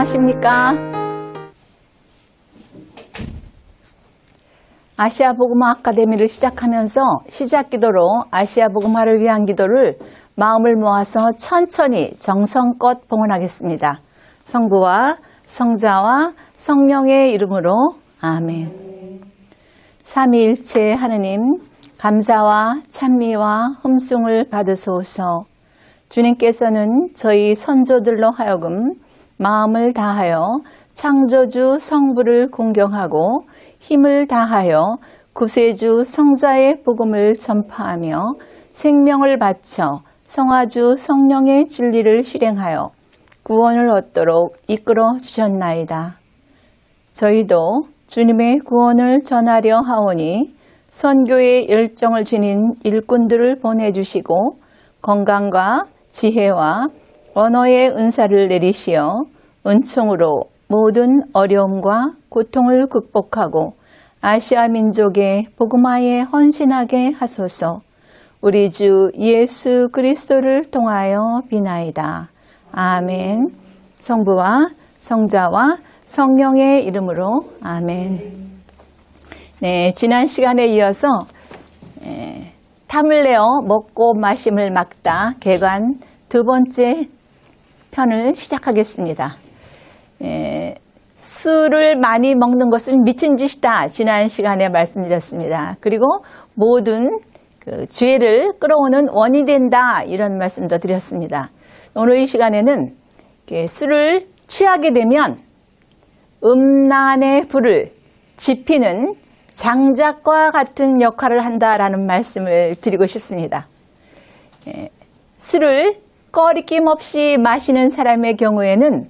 안녕하십니까? 아시아 복음화 아카데미를 시작하면서 시작 기도로 아시아 복음화를 위한 기도를 마음을 모아서 천천히 정성껏 봉헌하겠습니다. 성부와 성자와 성령의 이름으로 아멘. 삼위일체 하느님, 감사와 찬미와 흠숭을 받으소서. 주님께서는 저희 선조들로 하여금 마음을 다하여 창조주 성부를 공경하고 힘을 다하여 구세주 성자의 복음을 전파하며 생명을 바쳐 성화주 성령의 진리를 실행하여 구원을 얻도록 이끌어 주셨나이다. 저희도 주님의 구원을 전하려 하오니 선교의 열정을 지닌 일꾼들을 보내주시고 건강과 지혜와 언어의 은사를 내리시어 은총으로 모든 어려움과 고통을 극복하고 아시아 민족의 복음화에 헌신하게 하소서. 우리 주 예수 그리스도를 통하여 비나이다. 아멘. 성부와 성자와 성령의 이름으로 아멘. 네, 지난 시간에 이어서 탐을 내어 먹고 마심을 막다 개관 두 번째 편을 시작하겠습니다. 술을 많이 먹는 것은 미친 짓이다. 지난 시간에 말씀드렸습니다. 그리고 모든 죄를 끌어오는 원인이 된다. 이런 말씀도 드렸습니다. 오늘 이 시간에는 술을 취하게 되면 음란의 불을 지피는 장작과 같은 역할을 한다라는 말씀을 드리고 싶습니다. 술을 꺼리낌 없이 마시는 사람의 경우에는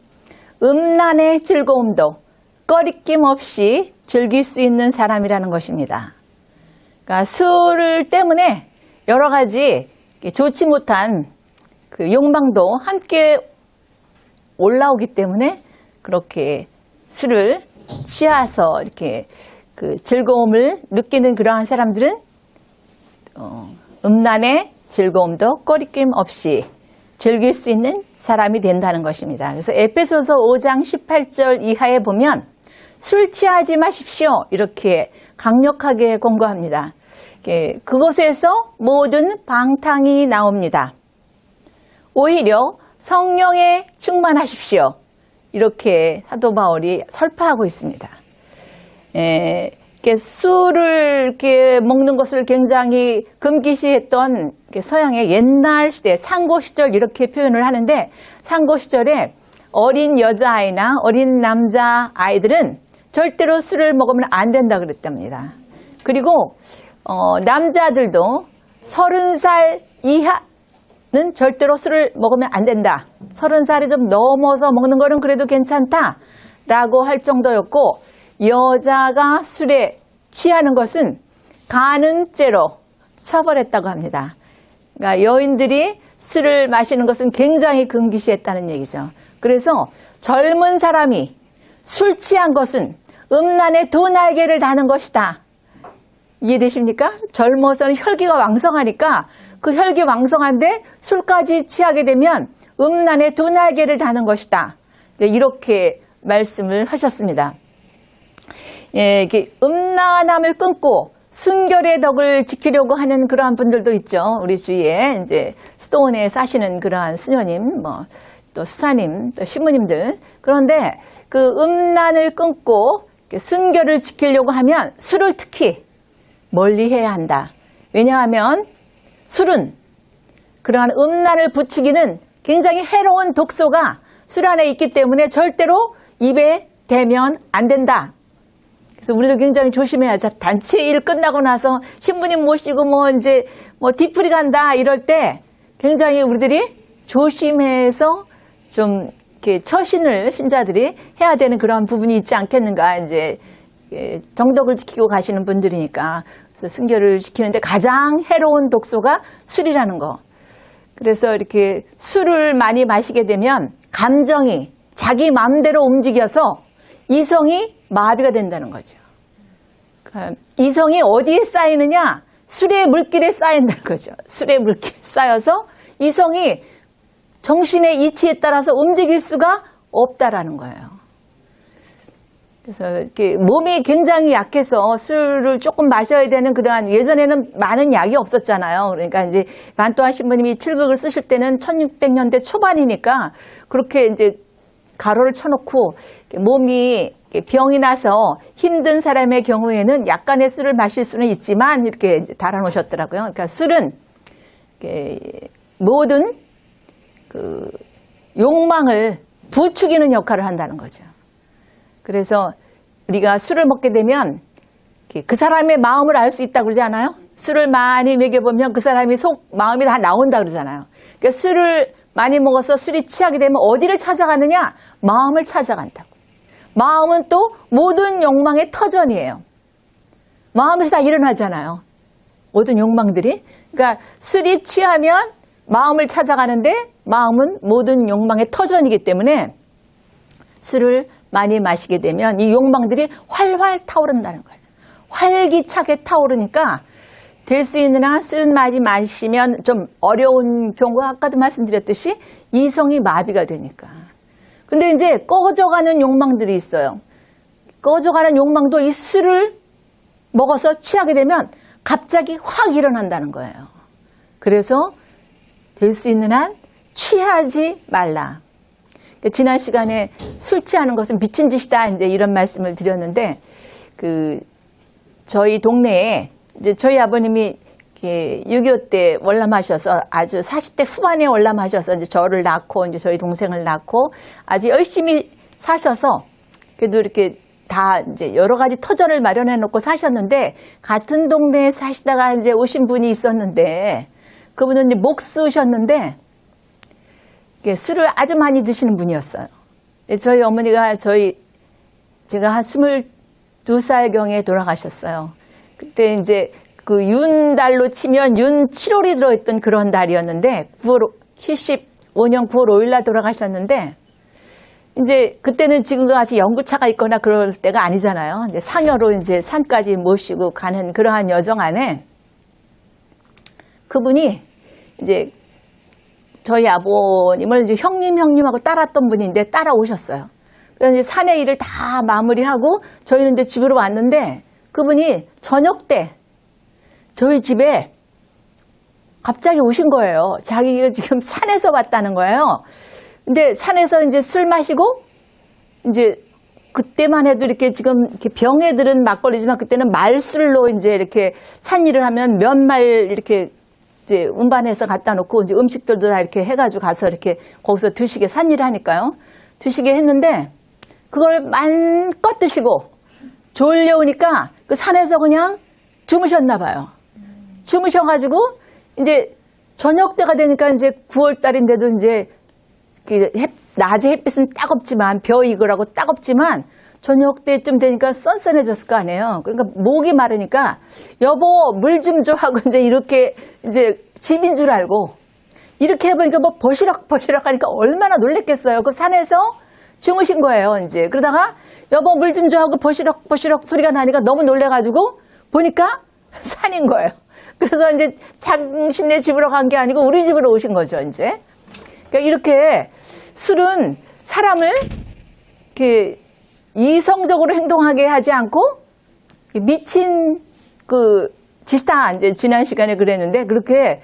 음란의 즐거움도 꺼리낌 없이 즐길 수 있는 사람이라는 것입니다. 그러니까 술 때문에 여러 가지 좋지 못한 그 욕망도 함께 올라오기 때문에 그렇게 술을 취해서 이렇게 그 즐거움을 느끼는 그러한 사람들은 음란의 즐거움도 꺼리낌 없이 즐길 수 있는 사람이 된다는 것입니다. 그래서 에베소서 5장 18절 이하에 보면 술 취하지 마십시오. 이렇게 강력하게 권고합니다. 그곳에서 모든 방탕이 나옵니다. 오히려 성령에 충만하십시오. 이렇게 사도 바울이 설파하고 있습니다. 술을 이렇게 먹는 것을 굉장히 금기시했던 서양의 옛날 시대, 상고 시절 이렇게 표현을 하는데 상고 시절에 어린 여자아이나 어린 남자아이들은 절대로 술을 먹으면 안 된다 그랬답니다. 그리고 남자들도 30살 이하는 절대로 술을 먹으면 안 된다. 30살이 좀 넘어서 먹는 거는 그래도 괜찮다라고 할 정도였고 여자가 술에 취하는 것은 가는 죄로 처벌했다고 합니다. 그러니까 여인들이 술을 마시는 것은 굉장히 금기시했다는 얘기죠. 그래서 젊은 사람이 술 취한 것은 음란의 두 날개를 다는 것이다. 이해되십니까? 젊어서는 혈기가 왕성하니까 그 혈기 왕성한데 술까지 취하게 되면 음란의 두 날개를 다는 것이다. 이렇게 말씀을 하셨습니다. 이렇게 음란함을 끊고 순결의 덕을 지키려고 하는 그러한 분들도 있죠. 우리 주위에 이제 수도원에 사시는 그러한 수녀님, 또 수사님, 또 신부님들. 그런데 그 음란을 끊고 순결을 지키려고 하면 술을 특히 멀리 해야 한다. 왜냐하면 술은 그러한 음란을 부추기는 굉장히 해로운 독소가 술 안에 있기 때문에 절대로 입에 대면 안 된다. 그래서 우리도 굉장히 조심해야 돼. 단체 일 끝나고 나서 신부님 모시고 뒤풀이 간다 이럴 때 굉장히 우리들이 조심해서 좀 이렇게 처신을 신자들이 해야 되는 그런 부분이 있지 않겠는가. 이제 정덕을 지키고 가시는 분들이니까. 그래서 순결을 지키는데 가장 해로운 독소가 술이라는 거. 그래서 이렇게 술을 많이 마시게 되면 감정이 자기 마음대로 움직여서 이성이 마비가 된다는 거죠. 그러니까 이성이 어디에 쌓이느냐? 술의 물길에 쌓인다는 거죠. 술의 물길에 쌓여서 이성이 정신의 이치에 따라서 움직일 수가 없다라는 거예요. 그래서 이렇게 몸이 굉장히 약해서 술을 조금 마셔야 되는 그러한, 예전에는 많은 약이 없었잖아요. 그러니까 이제 반토하 신부님이 칠극을 쓰실 때는 1600년대 초반이니까 그렇게 이제 가로를 쳐놓고 몸이 병이 나서 힘든 사람의 경우에는 약간의 술을 마실 수는 있지만 이렇게 이제 달아놓으셨더라고요. 그러니까 술은 모든 그 욕망을 부추기는 역할을 한다는 거죠. 그래서 우리가 술을 먹게 되면 그 사람의 마음을 알 수 있다고 그러지 않아요? 술을 많이 먹여보면 그 사람이 마음이 다 나온다 그러잖아요. 그러니까 술을 많이 먹어서 술이 취하게 되면 어디를 찾아가느냐? 마음을 찾아간다고. 마음은 또 모든 욕망의 터전이에요. 마음에서 다 일어나잖아요. 모든 욕망들이. 그러니까 술이 취하면 마음을 찾아가는데 마음은 모든 욕망의 터전이기 때문에 술을 많이 마시게 되면 이 욕망들이 활활 타오른다는 거예요. 활기차게 타오르니까 될 수 있는 한 술 많이 마시면 좀 어려운 경우가 아까도 말씀드렸듯이 이성이 마비가 되니까. 근데 이제 꺼져가는 욕망들이 있어요. 꺼져가는 욕망도 이 술을 먹어서 취하게 되면 갑자기 확 일어난다는 거예요. 그래서 될 수 있는 한 취하지 말라. 지난 시간에 술 취하는 것은 미친 짓이다, 이제 이런 말씀을 드렸는데, 저희 동네에 이제 저희 아버님이 6.25 때 월남하셔서 아주 40대 후반에 월남하셔서 이제 저를 낳고 이제 저희 동생을 낳고 아주 열심히 사셔서 그래도 이렇게 다 이제 여러 가지 터전을 마련해 놓고 사셨는데, 같은 동네에 사시다가 이제 오신 분이 있었는데, 그분은 이제 목수셨는데 술을 아주 많이 드시는 분이었어요. 저희 어머니가 제가 한 22살경에 돌아가셨어요. 그때 이제 그 윤달로 치면 윤 7월이 들어있던 그런 달이었는데 75년 9월 5일 날 돌아가셨는데, 이제 그때는 지금과 같이 연구차가 있거나 그럴 때가 아니잖아요. 이제 상여로 이제 산까지 모시고 가는 그러한 여정 안에 그분이 이제 저희 아버님을 이제 형님하고 따랐던 분인데 따라오셨어요. 그래서 이제 산의 일을 다 마무리하고 저희는 이제 집으로 왔는데, 그분이 저녁 때 저희 집에 갑자기 오신 거예요. 자기가 지금 산에서 왔다는 거예요. 근데 산에서 이제 술 마시고, 이제 그때만 해도 이렇게 지금 이렇게 병에 들은 막걸리지만 그때는 말술로 이제 이렇게 산 일을 하면 몇 말 이렇게 이제 운반해서 갖다 놓고 이제 음식들도 다 이렇게 해가지고 가서 이렇게 거기서 드시게 산 일을 하니까요. 드시게 했는데 그걸 마음껏 드시고 졸려오니까 그 산에서 그냥 주무셨나 봐요. 주무셔가지고 이제 저녁 때가 되니까 이제 9월 달인데도 이제 낮에 햇빛은 따갑지만 벼 익으라고 따갑지만 저녁 때쯤 되니까 썬썬해졌을 거 아니에요. 그러니까 목이 마르니까 여보 물 좀 줘 하고 이제 이렇게 이제 집인 줄 알고 이렇게 해보니까 뭐 버시럭버시럭 하니까 얼마나 놀랬겠어요. 그 산에서 주무신 거예요. 이제 그러다가 여보 물 좀 줘 하고 버시럭버시럭 소리가 나니까 너무 놀래가지고 보니까 산인 거예요. 그래서 이제 당신네 집으로 간 게 아니고 우리 집으로 오신 거죠. 이제 그러니까 이렇게 술은 사람을 이렇게 이성적으로 행동하게 하지 않고 미친 짓이다. 이제 지난 시간에 그랬는데 그렇게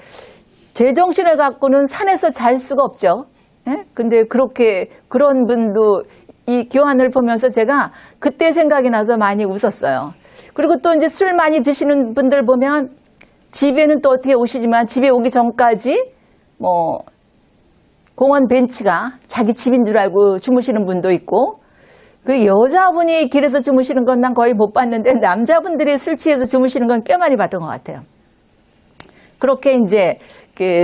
제정신을 갖고는 산에서 잘 수가 없죠. 예? 근데 그렇게 그런 분도 이 교환을 보면서 제가 그때 생각이 나서 많이 웃었어요. 그리고 또 이제 술 많이 드시는 분들 보면 집에는 또 어떻게 오시지만 집에 오기 전까지 뭐 공원 벤치가 자기 집인 줄 알고 주무시는 분도 있고, 그 여자분이 길에서 주무시는 건 난 거의 못 봤는데 남자분들이 술 취해서 주무시는 건 꽤 많이 봤던 것 같아요. 그렇게 이제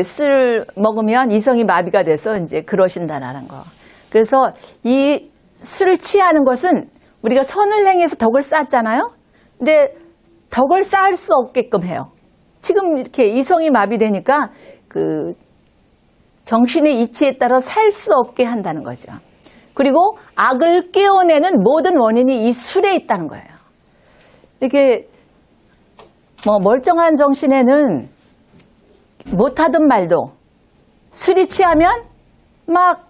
술 먹으면 이성이 마비가 돼서 이제 그러신다는 거. 그래서 이 술을 취하는 것은 우리가 선을 행해서 덕을 쌓았잖아요. 근데 덕을 쌓을 수 없게끔 해요. 지금 이렇게 이성이 마비되니까 정신의 이치에 따라 살 수 없게 한다는 거죠. 그리고 악을 깨어내는 모든 원인이 이 술에 있다는 거예요. 이렇게 뭐 멀쩡한 정신에는 못하던 말도 술이 취하면 막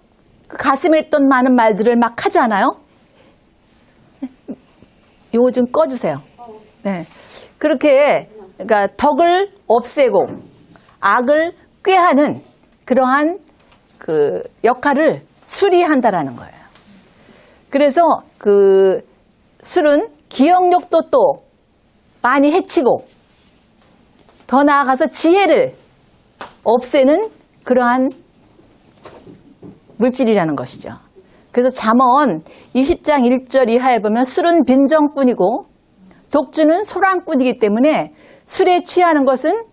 그 가슴에 있던 많은 말들을 막 하지 않아요? 요거 좀 꺼주세요. 네. 그렇게, 그러니까 덕을 없애고 악을 꾀하는 그러한 그 역할을 술이 한다라는 거예요. 그래서 그 술은 기억력도 또 많이 해치고 더 나아가서 지혜를 없애는 그러한 물질이라는 것이죠. 그래서 잠언 20장 1절 이하에 보면 술은 빈정뿐이고 독주는 소란꾼이기 때문에 술에 취하는 것은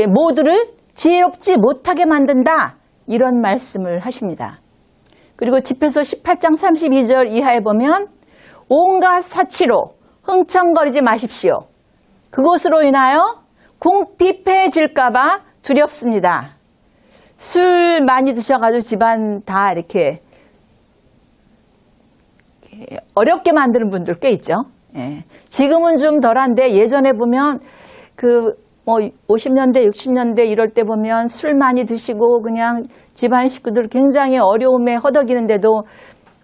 모두를 지혜롭지 못하게 만든다. 이런 말씀을 하십니다. 그리고 집회서 18장 32절 이하에 보면 온갖 사치로 흥청거리지 마십시오. 그것으로 인하여 궁핍해질까 봐 두렵습니다. 술 많이 드셔가지고 집안 다 이렇게 어렵게 만드는 분들 꽤 있죠. 예. 지금은 좀 덜한데 예전에 보면 그 뭐 50년대, 60년대 이럴 때 보면 술 많이 드시고 그냥 집안 식구들 굉장히 어려움에 허덕이는데도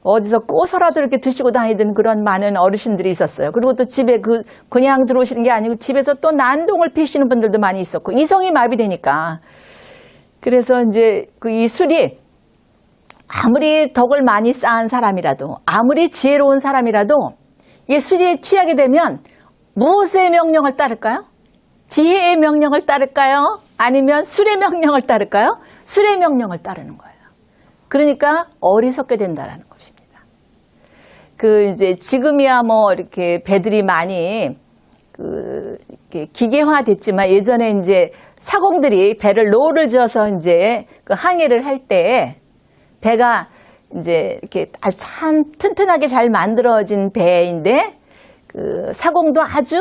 어디서 꼬서라도 이렇게 드시고 다니던 그런 많은 어르신들이 있었어요. 그리고 또 집에 그냥 들어오시는 게 아니고 집에서 또 난동을 피시는 분들도 많이 있었고 이성이 마비되니까. 그래서 이제 이 술이 아무리 덕을 많이 쌓은 사람이라도 아무리 지혜로운 사람이라도 이 술에 취하게 되면 무엇의 명령을 따를까요? 지혜의 명령을 따를까요? 아니면 술의 명령을 따를까요? 술의 명령을 따르는 거예요. 그러니까 어리석게 된다라는 것입니다. 이제 지금이야 뭐 이렇게 배들이 많이 이렇게 기계화 됐지만 예전에 이제 사공들이 배를 노를 지어서 이제 항해를 할 때 배가 이제 이렇게 아주 참 튼튼하게 잘 만들어진 배인데 사공도 아주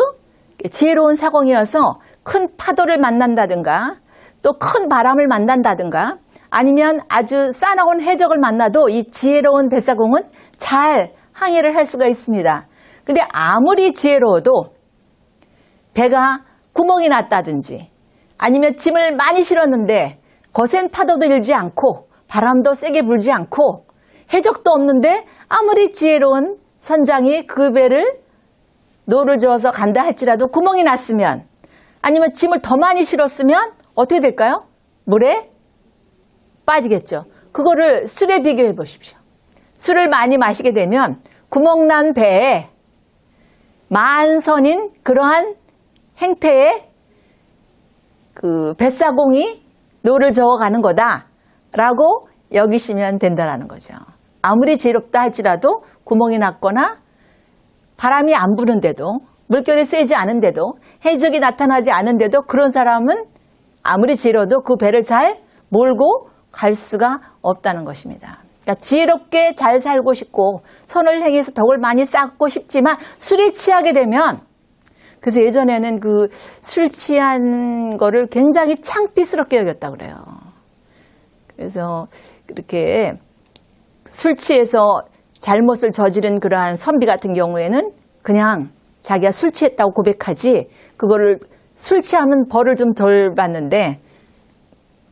지혜로운 사공이어서 큰 파도를 만난다든가 또 큰 바람을 만난다든가 아니면 아주 싸나운 해적을 만나도 이 지혜로운 뱃사공은 잘 항해를 할 수가 있습니다. 근데 아무리 지혜로워도 배가 구멍이 났다든지 아니면 짐을 많이 실었는데 거센 파도도 일지 않고 바람도 세게 불지 않고 해적도 없는데 아무리 지혜로운 선장이 그 배를 노를 저어서 간다 할지라도 구멍이 났으면 아니면 짐을 더 많이 실었으면 어떻게 될까요? 물에 빠지겠죠. 그거를 술에 비교해 보십시오. 술을 많이 마시게 되면 구멍난 배에 만선인 그러한 행태의 뱃사공이 노를 저어가는 거다라고 여기시면 된다는 거죠. 아무리 지혜롭다 할지라도 구멍이 났거나 바람이 안 부는데도 물결이 세지 않은데도 해적이 나타나지 않은데도 그런 사람은 아무리 지혜로워도 그 배를 잘 몰고 갈 수가 없다는 것입니다. 그러니까 지혜롭게 잘 살고 싶고 선을 행해서 덕을 많이 쌓고 싶지만 술에 취하게 되면 그래서 예전에는 술 취한 거를 굉장히 창피스럽게 여겼다고 그래요. 그래서 그렇게 술 취해서 잘못을 저지른 그러한 선비 같은 경우에는 그냥 자기가 술 취했다고 고백하지 그거를 술 취하면 벌을 좀 덜 받는데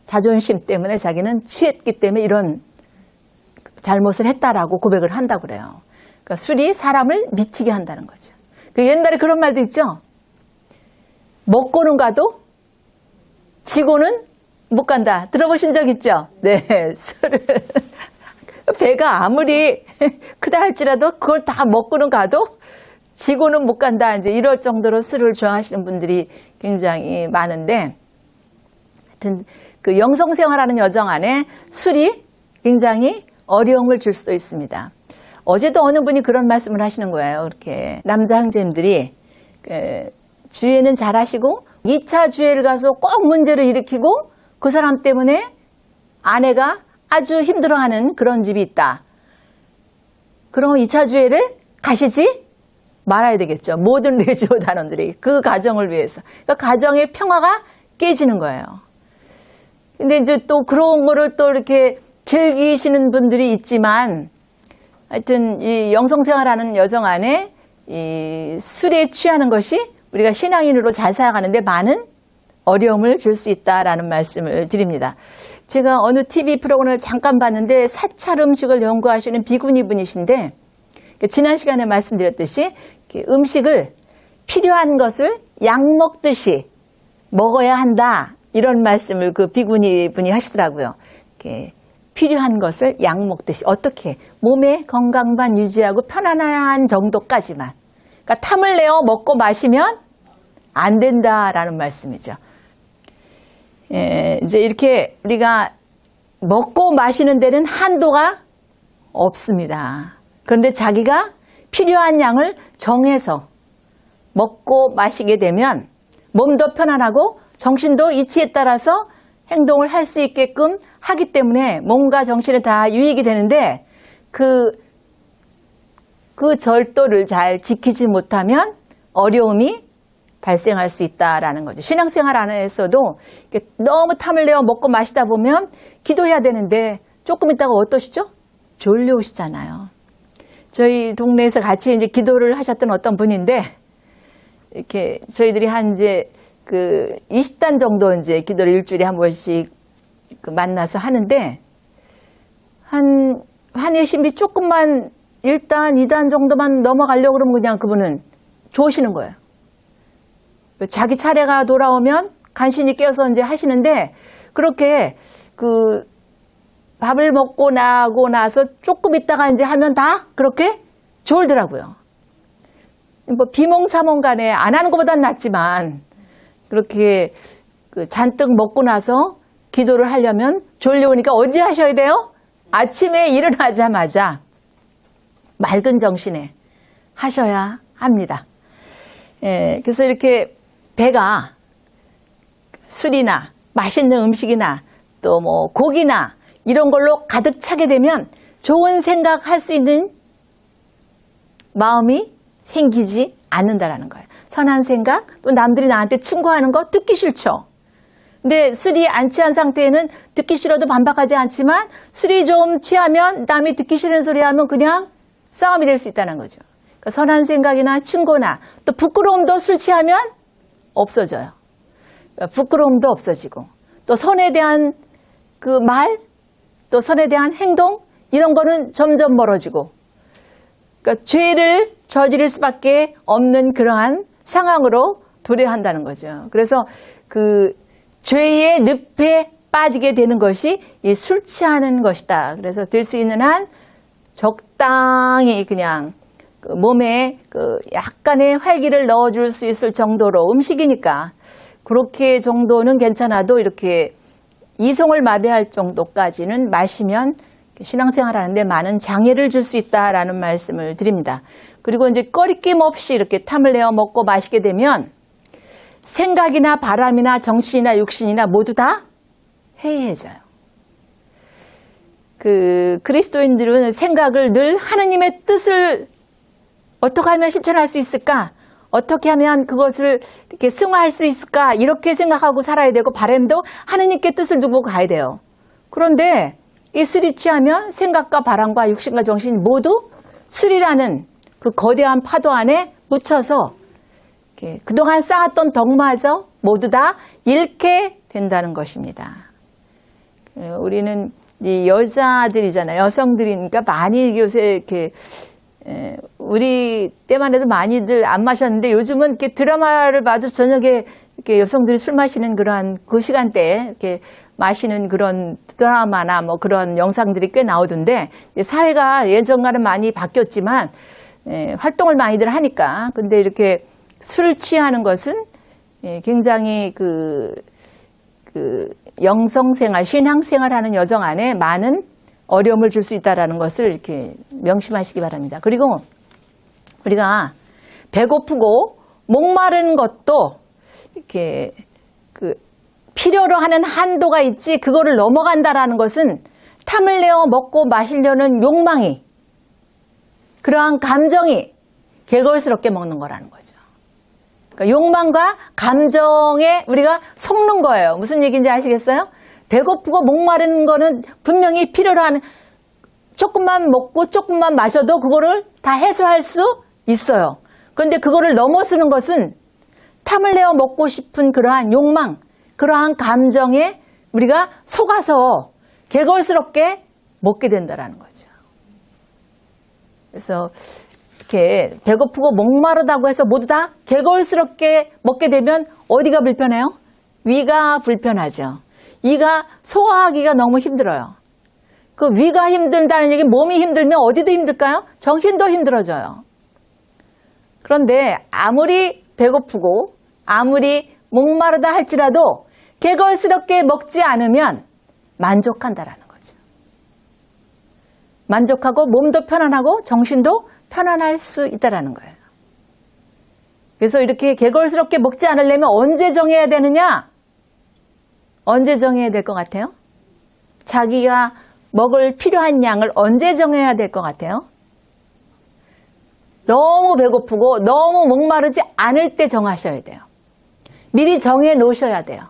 자존심 때문에 자기는 취했기 때문에 이런 잘못을 했다라고 고백을 한다고 그래요. 그러니까 술이 사람을 미치게 한다는 거죠. 옛날에 그런 말도 있죠. 먹고는 가도 지고는 못 간다. 들어보신 적 있죠? 네, 술을 배가 아무리 크다 할지라도 그걸 다 먹고는 가도 지고는 못 간다. 이제 이럴 정도로 술을 좋아하시는 분들이 굉장히 많은데, 하여튼 영성생활하는 여정 안에 술이 굉장히 어려움을 줄 수도 있습니다. 어제도 어느 분이 그런 말씀을 하시는 거예요. 이렇게 남자 형제님들이 주회는 잘하시고 2차 주회를 가서 꼭 문제를 일으키고 그 사람 때문에 아내가 아주 힘들어하는 그런 집이 있다. 그럼 2차 주회를 가시지 말아야 되겠죠. 모든 레지오 단원들이 그 가정을 위해서. 그러니까 가정의 평화가 깨지는 거예요. 근데 이제 또 그런 거를 또 이렇게 즐기시는 분들이 있지만 하여튼 이 영성생활하는 여정 안에 이 술에 취하는 것이 우리가 신앙인으로 잘 살아가는데 많은 어려움을 줄 수 있다라는 말씀을 드립니다. 제가 어느 TV 프로그램을 잠깐 봤는데 사찰 음식을 연구하시는 비구니 분이신데 지난 시간에 말씀드렸듯이 음식을 필요한 것을 약 먹듯이 먹어야 한다 이런 말씀을 그 비구니 분이 하시더라고요. 필요한 것을 약 먹듯이 어떻게 몸의 건강만 유지하고 편안한 정도까지만 그러니까 탐을 내어 먹고 마시면 안 된다라는 말씀이죠. 이제 이렇게 우리가 먹고 마시는 데는 한도가 없습니다. 그런데 자기가 필요한 양을 정해서 먹고 마시게 되면 몸도 편안하고 정신도 이치에 따라서 행동을 할 수 있게끔 하기 때문에 몸과 정신에 다 유익이 되는데 그 절도를 잘 지키지 못하면 어려움이 발생할 수 있다라는 거죠. 신앙생활 안에서도 너무 탐을 내어 먹고 마시다 보면 기도해야 되는데 조금 있다가 어떠시죠? 졸려오시잖아요. 저희 동네에서 같이 이제 기도를 하셨던 어떤 분인데 이렇게 저희들이 한 이제 20단 정도 이제 기도를 일주일에 한 번씩 만나서 하는데 한의 신비 조금만 1단, 2단 정도만 넘어가려고 그러면 그냥 그분은 좋으시는 거예요. 자기 차례가 돌아오면 간신히 깨어서 이제 하시는데 그렇게 밥을 먹고 나고 나서 조금 있다가 이제 하면 다 그렇게 졸더라고요. 뭐 비몽사몽 간에 안 하는 것보단 낫지만 그렇게 잔뜩 먹고 나서 기도를 하려면 졸려오니까 언제 하셔야 돼요? 아침에 일어나자마자 맑은 정신에 하셔야 합니다. 그래서 이렇게 배가 술이나 맛있는 음식이나 또 뭐 고기나 이런 걸로 가득 차게 되면 좋은 생각할 수 있는 마음이 생기지 않는다라는 거예요. 선한 생각, 또 남들이 나한테 충고하는 거 듣기 싫죠. 근데 술이 안 취한 상태에는 듣기 싫어도 반박하지 않지만 술이 좀 취하면 남이 듣기 싫은 소리 하면 그냥 싸움이 될 수 있다는 거죠. 그러니까 선한 생각이나 충고나 또 부끄러움도 술 취하면 없어져요. 그러니까 부끄러움도 없어지고 또 선에 대한 그 말, 또 선에 대한 행동 이런 거는 점점 멀어지고 그러니까 죄를 저지를 수밖에 없는 그러한 상황으로 도래한다는 거죠. 그래서 그 죄의 늪에 빠지게 되는 것이 이 술 취하는 것이다. 그래서 될 수 있는 한 적당히 그냥 몸에 약간의 활기를 넣어줄 수 있을 정도로 음식이니까 그렇게 정도는 괜찮아도 이렇게 이성을 마비할 정도까지는 마시면 신앙생활 하는데 많은 장애를 줄 수 있다라는 말씀을 드립니다. 그리고 이제 꺼리낌 없이 이렇게 탐을 내어 먹고 마시게 되면 생각이나 바람이나 정신이나 육신이나 모두 다 해이해져요. 그리스도인들은 생각을 늘 하느님의 뜻을 어떻게 하면 실천할 수 있을까? 어떻게 하면 그것을 이렇게 승화할 수 있을까? 이렇게 생각하고 살아야 되고 바람도 하느님께 뜻을 두고 가야 돼요. 그런데 이 술이 취하면 생각과 바람과 육신과 정신이 모두 술이라는 그 거대한 파도 안에 묻혀서 그동안 쌓았던 덕마저 모두 다 잃게 된다는 것입니다. 우리는 이 여자들이잖아요. 여성들이니까 많이 요새 이렇게 우리 때만 해도 많이들 안 마셨는데 요즘은 이렇게 드라마를 봐도 저녁에 이렇게 여성들이 술 마시는 그러한 그 시간대에 이렇게 마시는 그런 드라마나 뭐 그런 영상들이 꽤 나오던데 사회가 예전과는 많이 바뀌었지만 활동을 많이들 하니까 근데 이렇게 술 취하는 것은 굉장히 영성생활, 신앙생활 하는 여정 안에 많은 어려움을 줄 수 있다는 것을 이렇게 명심하시기 바랍니다. 그리고 우리가 배고프고 목마른 것도 이렇게 필요로 하는 한도가 있지 그거를 넘어간다라는 것은 탐을 내어 먹고 마시려는 욕망이 그러한 감정이 개걸스럽게 먹는 거라는 거죠. 그러니까 욕망과 감정에 우리가 속는 거예요. 무슨 얘기인지 아시겠어요? 배고프고 목마른 거는 분명히 필요로 하는 조금만 먹고 조금만 마셔도 그거를 다 해소할 수 있어요. 그런데 그거를 넘어서는 것은 탐을 내어 먹고 싶은 그러한 욕망, 그러한 감정에 우리가 속아서 개걸스럽게 먹게 된다라는 거죠. 그래서 이렇게 배고프고 목마르다고 해서 모두 다 개걸스럽게 먹게 되면 어디가 불편해요? 위가 불편하죠. 위가 소화하기가 너무 힘들어요. 그 위가 힘들다는 얘기, 몸이 힘들면 어디도 힘들까요? 정신도 힘들어져요. 그런데 아무리 배고프고 아무리 목마르다 할지라도 개걸스럽게 먹지 않으면 만족한다라는 거죠. 만족하고 몸도 편안하고 정신도 편안할 수 있다라는 거예요. 그래서 이렇게 개걸스럽게 먹지 않으려면 언제 정해야 되느냐? 언제 정해야 될 것 같아요? 자기가 먹을 필요한 양을 언제 정해야 될 것 같아요? 너무 배고프고 너무 목마르지 않을 때 정하셔야 돼요. 미리 정해 놓으셔야 돼요.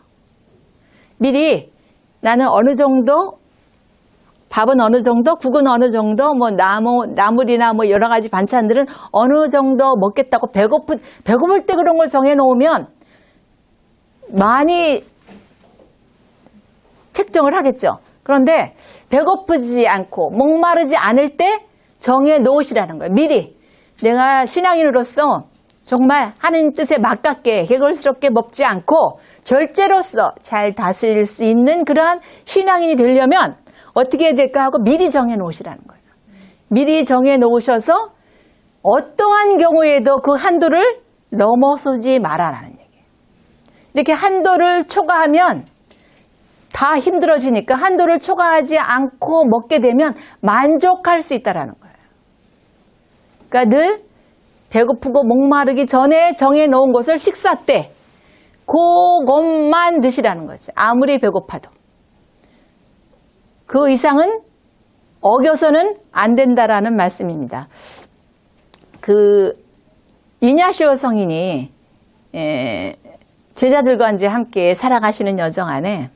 미리 나는 어느 정도, 밥은 어느 정도, 국은 어느 정도, 뭐 나물이나 뭐 여러 가지 반찬들은 어느 정도 먹겠다고 배고플 때 그런 걸 정해 놓으면 많이 책정을 하겠죠. 그런데 배고프지 않고 목마르지 않을 때 정해 놓으시라는 거예요. 미리 내가 신앙인으로서 정말 하나님 뜻에 맞게 개걸스럽게 먹지 않고 절제로서 잘 다스릴 수 있는 그러한 신앙인이 되려면 어떻게 해야 될까 하고 미리 정해 놓으시라는 거예요. 미리 정해 놓으셔서 어떠한 경우에도 그 한도를 넘어서지 말아라는 얘기예요. 이렇게 한도를 초과하면 다 힘들어지니까 한도를 초과하지 않고 먹게 되면 만족할 수 있다는 거예요. 그러니까 늘 배고프고 목마르기 전에 정해놓은 것을 식사 때 그것만 드시라는 거죠. 아무리 배고파도. 그 이상은 어겨서는 안 된다라는 말씀입니다. 그 이냐시오 성인이 제자들과 이제 함께 살아가시는 여정 안에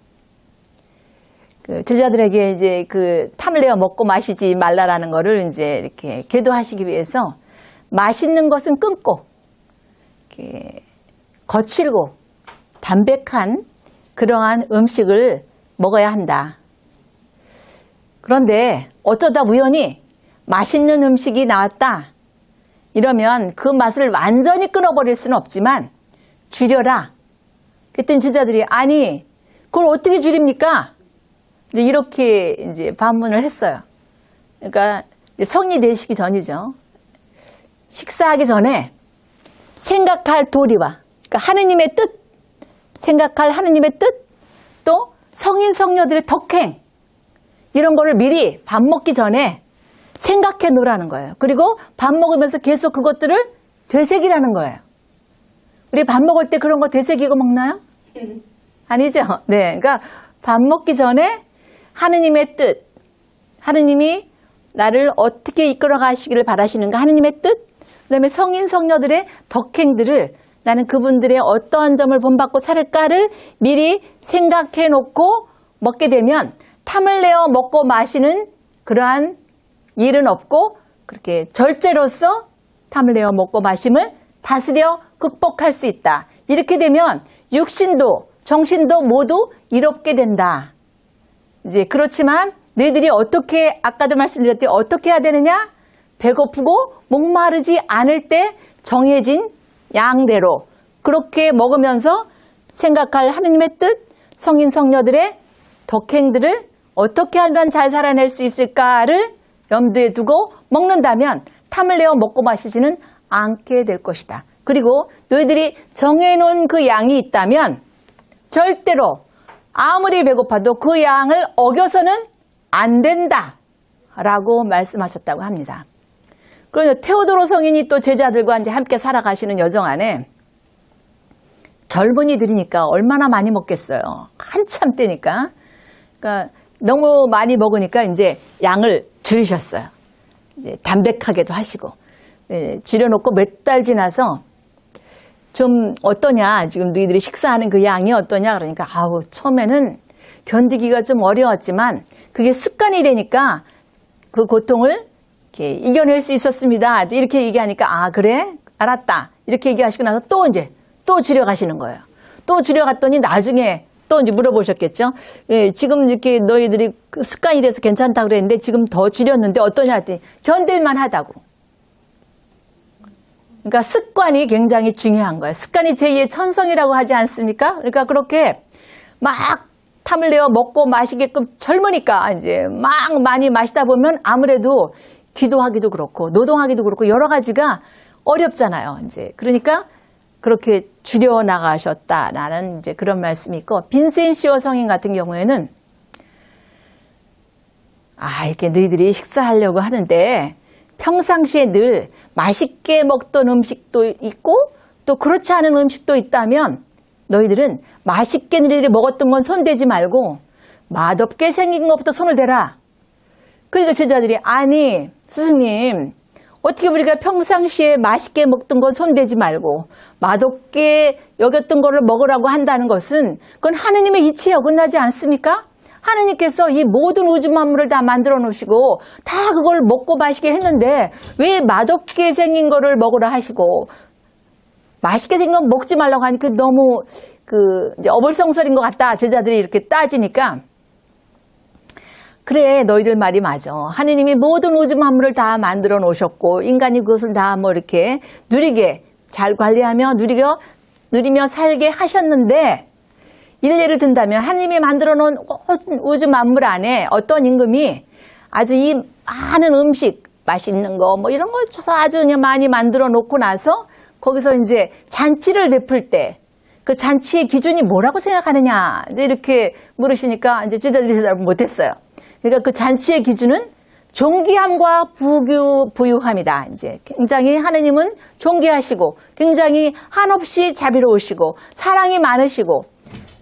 그 제자들에게 이제 그 탐을 내어 먹고 마시지 말라라는 거를 이제 이렇게 계도하시기 위해서 맛있는 것은 끊고 이렇게 거칠고 담백한 그러한 음식을 먹어야 한다. 그런데 어쩌다 우연히 맛있는 음식이 나왔다. 이러면 그 맛을 완전히 끊어버릴 수는 없지만 줄여라. 그랬더니 제자들이 아니 그걸 어떻게 줄입니까? 이제 이렇게 이제 반문을 했어요. 그러니까 성이 되시기 전이죠. 식사하기 전에 생각할 도리와 그러니까 하느님의 뜻, 생각할 하느님의 뜻, 또 성인 성녀들의 덕행 이런 거를 미리 밥 먹기 전에 생각해 놓으라는 거예요. 그리고 밥 먹으면서 계속 그것들을 되새기라는 거예요. 우리 밥 먹을 때 그런 거 되새기고 먹나요? 아니죠. 네, 그러니까 밥 먹기 전에 하느님의 뜻, 하느님이 나를 어떻게 이끌어 가시기를 바라시는가 하느님의 뜻, 그 다음에 성인 성녀들의 덕행들을 나는 그분들의 어떠한 점을 본받고 살을까를 미리 생각해 놓고 먹게 되면 탐을 내어 먹고 마시는 그러한 일은 없고 그렇게 절제로서 탐을 내어 먹고 마심을 다스려 극복할 수 있다. 이렇게 되면 육신도 정신도 모두 이롭게 된다. 이제 그렇지만 너희들이 어떻게 아까도 말씀드렸듯이 어떻게 해야 되느냐? 배고프고 목마르지 않을 때 정해진 양대로 그렇게 먹으면서 생각할 하느님의 뜻, 성인 성녀들의 덕행들을 어떻게 하면 잘 살아낼 수 있을까를 염두에 두고 먹는다면 탐을 내어 먹고 마시지는 않게 될 것이다. 그리고 너희들이 정해놓은 그 양이 있다면 절대로 아무리 배고파도 그 양을 어겨서는 안 된다 라고 말씀하셨다고 합니다. 그런데 테오도로 성인이 또 제자들과 이제 함께 살아가시는 여정 안에 젊은이들이니까 얼마나 많이 먹겠어요. 한참 때니까. 그러니까 너무 많이 먹으니까 이제 양을 줄이셨어요. 이제 담백하게도 하시고. 줄여놓고 몇 달 지나서 좀 어떠냐, 지금 너희들이 식사하는 그 양이 어떠냐, 그러니까, 아우, 처음에는 견디기가 좀 어려웠지만, 그게 습관이 되니까 그 고통을 이렇게 이겨낼 수 있었습니다. 이렇게 얘기하니까, 아, 그래? 알았다. 이렇게 얘기하시고 나서 또 이제, 또 줄여가시는 거예요. 또 줄여갔더니 나중에 또 이제 물어보셨겠죠. 예, 지금 이렇게 너희들이 그 습관이 돼서 괜찮다고 그랬는데 지금 더 줄였는데 어떠냐 했더니 견딜만 하다고. 그러니까 습관이 굉장히 중요한 거예요. 습관이 제2의 천성이라고 하지 않습니까? 그러니까 그렇게 막 탐을 내어 먹고 마시게끔 젊으니까 이제 막 많이 마시다 보면 아무래도 기도하기도 그렇고 노동하기도 그렇고 여러 가지가 어렵잖아요. 이제 그러니까 그렇게 줄여 나가셨다라는 이제 그런 말씀이 있고, 빈센시오 성인 같은 경우에는 이렇게 너희들이 식사하려고 하는데 평상시에 늘 맛있게 먹던 음식도 있고 또 그렇지 않은 음식도 있다면 너희들은 맛있게 너희들이 먹었던 건 손대지 말고 맛없게 생긴 것부터 손을 대라. 그러니까 제자들이 아니 스승님 어떻게 우리가 평상시에 맛있게 먹던 건 손대지 말고 맛없게 여겼던 거를 먹으라고 한다는 것은 그건 하느님의 이치에 어긋나지 않습니까? 하느님께서 이 모든 우주 만물을 다 만들어 놓으시고 다 그걸 먹고 마시게 했는데 왜 맛없게 생긴 거를 먹으라 하시고 맛있게 생긴 건 먹지 말라고 하니까 너무 이제 어불성설인 것 같다. 제자들이 이렇게 따지니까 그래 너희들 말이 맞아. 하느님이 모든 우주 만물을 다 만들어 놓으셨고 인간이 그것을 다 뭐 이렇게 누리게 잘 관리하며 누리며 살게 하셨는데 일례를 든다면 하느님이 만들어 놓은 우주 만물 안에 어떤 임금이 아주 이 많은 음식 맛있는 거 뭐 이런 거 아주 그냥 많이 만들어 놓고 나서 거기서 이제 잔치를 베풀 때 그 잔치의 기준이 뭐라고 생각하느냐 이제 이렇게 물으시니까 이제 제자들이 대답을 못했어요. 그러니까 그 잔치의 기준은 존귀함과 부유함이다. 이제 굉장히 하느님은 존귀하시고 굉장히 한없이 자비로우시고 사랑이 많으시고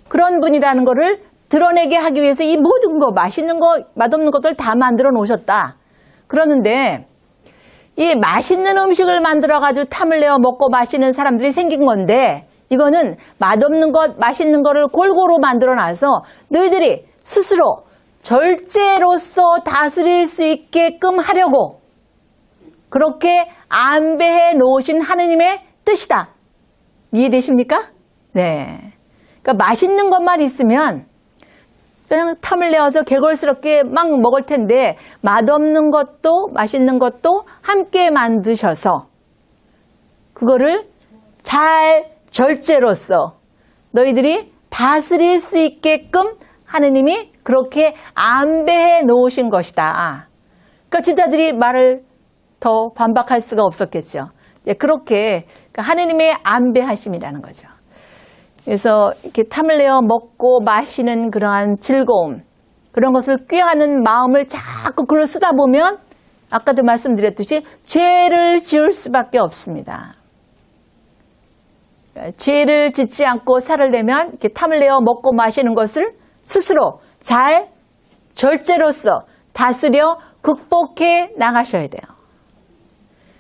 그런 분이라는 거를 드러내게 하기 위해서 이 모든 거 맛있는 거 맛없는 것들 다 만들어 놓으셨다. 그러는데 이 맛있는 음식을 만들어 가지고 탐을 내어 먹고 마시는 사람들이 생긴 건데 이거는 맛없는 것 맛있는 거를 골고루 만들어 놔서 너희들이 스스로 절제로서 다스릴 수 있게끔 하려고 그렇게 안배해 놓으신 하느님의 뜻이다. 이해되십니까? 네. 그러니까 맛있는 것만 있으면 그냥 탐을 내어서 개걸스럽게 막 먹을 텐데 맛없는 것도 맛있는 것도 함께 만드셔서 그거를 잘 절제로서 너희들이 다스릴 수 있게끔 하느님이 그렇게 안배해 놓으신 것이다. 그러니까 제자들이 말을 더 반박할 수가 없었겠죠. 그렇게 하느님의 안배하심이라는 거죠. 그래서 이렇게 탐을 내어 먹고 마시는 그러한 즐거움, 그런 것을 꾀하는 마음을 자꾸 글을 쓰다 보면 아까도 말씀드렸듯이 죄를 지을 수밖에 없습니다. 죄를 짓지 않고 살을 내면 이렇게 탐을 내어 먹고 마시는 것을 스스로 잘 절제로서 다스려 극복해 나가셔야 돼요.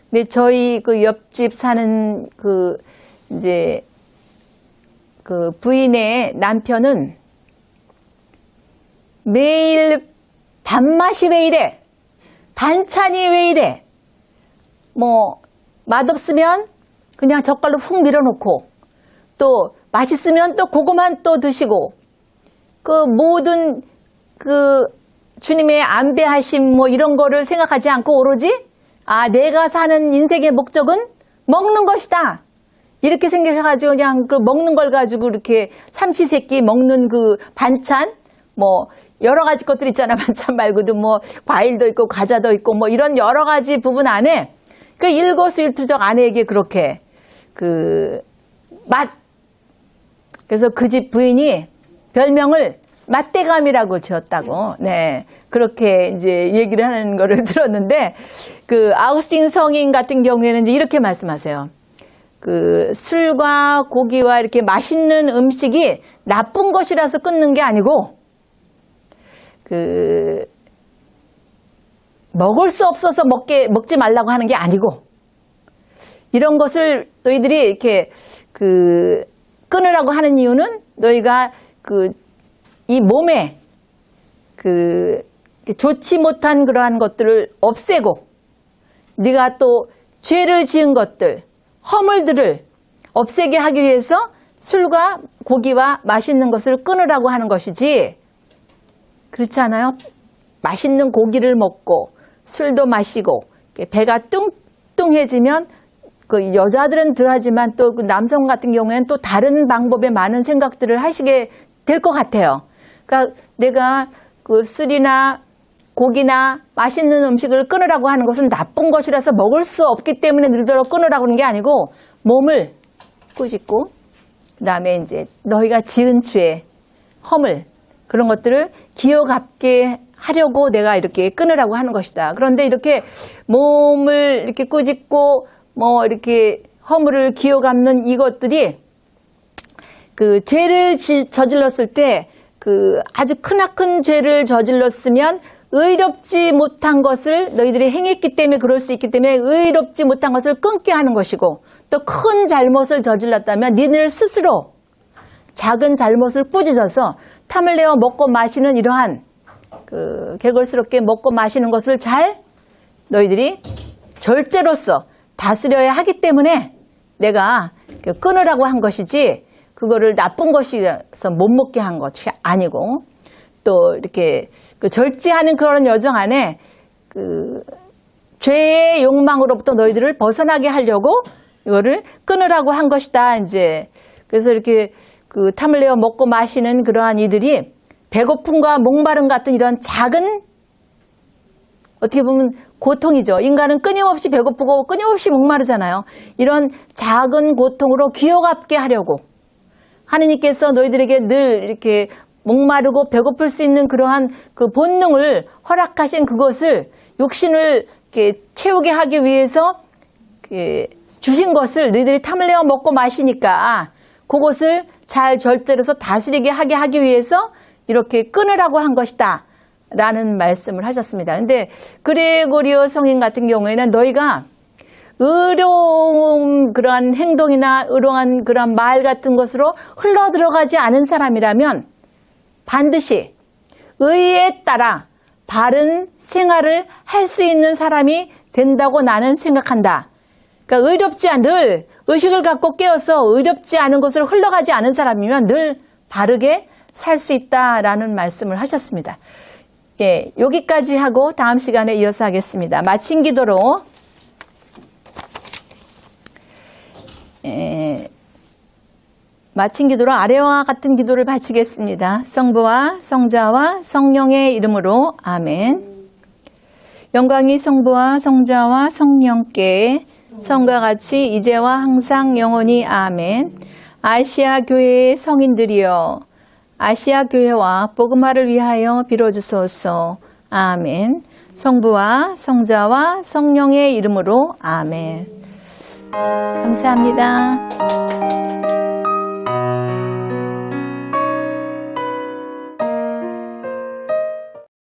근데 저희 그 옆집 사는 이제 부인의 남편은 매일 밥맛이 왜 이래? 반찬이 왜 이래? 뭐 맛없으면 그냥 젓갈로 훅 밀어놓고 또 맛있으면 또 그거만 또 드시고 모든 주님의 안배하심 뭐 이런 거를 생각하지 않고 오로지 내가 사는 인생의 목적은 먹는 것이다. 이렇게 생각해가지고 그냥 먹는 걸 가지고 이렇게 삼시세끼 먹는 반찬 뭐 여러 가지 것들 있잖아. 반찬 말고도 뭐 과일도 있고 과자도 있고 뭐 이런 여러 가지 부분 안에 일거수일투족 아내에게 그렇게 그래서 그 집 부인이 별명을 맛대감이라고 지었다고. 네. 그렇게 이제 얘기를 하는 거를 들었는데 아우스틴 성인 같은 경우에는 이제 이렇게 말씀하세요. 술과 고기와 이렇게 맛있는 음식이 나쁜 것이라서 끊는 게 아니고 먹을 수 없어서 먹지 말라고 하는 게 아니고 이런 것을 너희들이 이렇게 끊으라고 하는 이유는 너희가 이 몸에 좋지 못한 그러한 것들을 없애고 네가 또 죄를 지은 것들 허물들을 없애게 하기 위해서 술과 고기와 맛있는 것을 끊으라고 하는 것이지, 그렇지 않아요? 맛있는 고기를 먹고 술도 마시고 배가 뚱뚱해지면 그 여자들은 덜하지만 또 그 남성 같은 경우에는 또 다른 방법의 많은 생각들을 하시게 될 것 같아요. 그러니까 내가 그 술이나 고기나 맛있는 음식을 끊으라고 하는 것은 나쁜 것이라서 먹을 수 없기 때문에 늘도록 끊으라고 하는 게 아니고 몸을 꾸짖고 그다음에 이제 너희가 지은 죄, 허물 그런 것들을 기어갚게 하려고 내가 이렇게 끊으라고 하는 것이다. 그런데 이렇게 몸을 이렇게 꾸짖고 뭐 이렇게 허물을 기어갚는 이것들이 그 죄를 저질렀을 때 그 아주 크나큰 죄를 저질렀으면 의롭지 못한 것을 너희들이 행했기 때문에 그럴 수 있기 때문에 의롭지 못한 것을 끊게 하는 것이고 또 큰 잘못을 저질렀다면 니들 스스로 작은 잘못을 꾸짖어서 탐을 내어 먹고 마시는 이러한 그 개걸스럽게 먹고 마시는 것을 잘 너희들이 절제로서 다스려야 하기 때문에 내가 끊으라고 한 것이지 그거를 나쁜 것이라서 못 먹게 한 것이 아니고 또 이렇게 그 절제하는 그런 여정 안에 그 죄의 욕망으로부터 너희들을 벗어나게 하려고 이거를 끊으라고 한 것이다. 이제 그래서 이렇게 그 탐을 내어 먹고 마시는 그러한 이들이 배고픔과 목마름 같은 이런 작은 어떻게 보면 고통이죠. 인간은 끊임없이 배고프고 끊임없이 목마르잖아요. 이런 작은 고통으로 기어갑게 하려고 하느님께서 너희들에게 늘 이렇게 목마르고 배고플 수 있는 그러한 그 본능을 허락하신 그것을 육신을 이렇게 채우게 하기 위해서 주신 것을 너희들이 탐을 내어 먹고 마시니까 그것을 잘 절제해서 다스리게 하기 위해서 이렇게 끊으라고 한 것이다 라는 말씀을 하셨습니다. 근데 그레고리오 성인 같은 경우에는 너희가 의로운 그러한 행동이나 의로운 그러한 말 같은 것으로 흘러 들어가지 않은 사람이라면 반드시 의에 따라 바른 생활을 할 수 있는 사람이 된다고 나는 생각한다. 그러니까 늘 의식을 갖고 깨어서 의롭지 않은 것으로 흘러가지 않은 사람이면 늘 바르게 살 수 있다라는 말씀을 하셨습니다. 예, 여기까지 하고 다음 시간에 이어서 하겠습니다. 마친 기도로 아래와 같은 기도를 바치겠습니다. 성부와 성자와 성령의 이름으로 아멘. 영광이 성부와 성자와 성령께 성과 같이 이제와 항상 영원히 아멘. 아시아 교회의 성인들이여 아시아 교회와 복음화를 위하여 빌어주소서. 아멘. 성부와 성자와 성령의 이름으로 아멘. 감사합니다.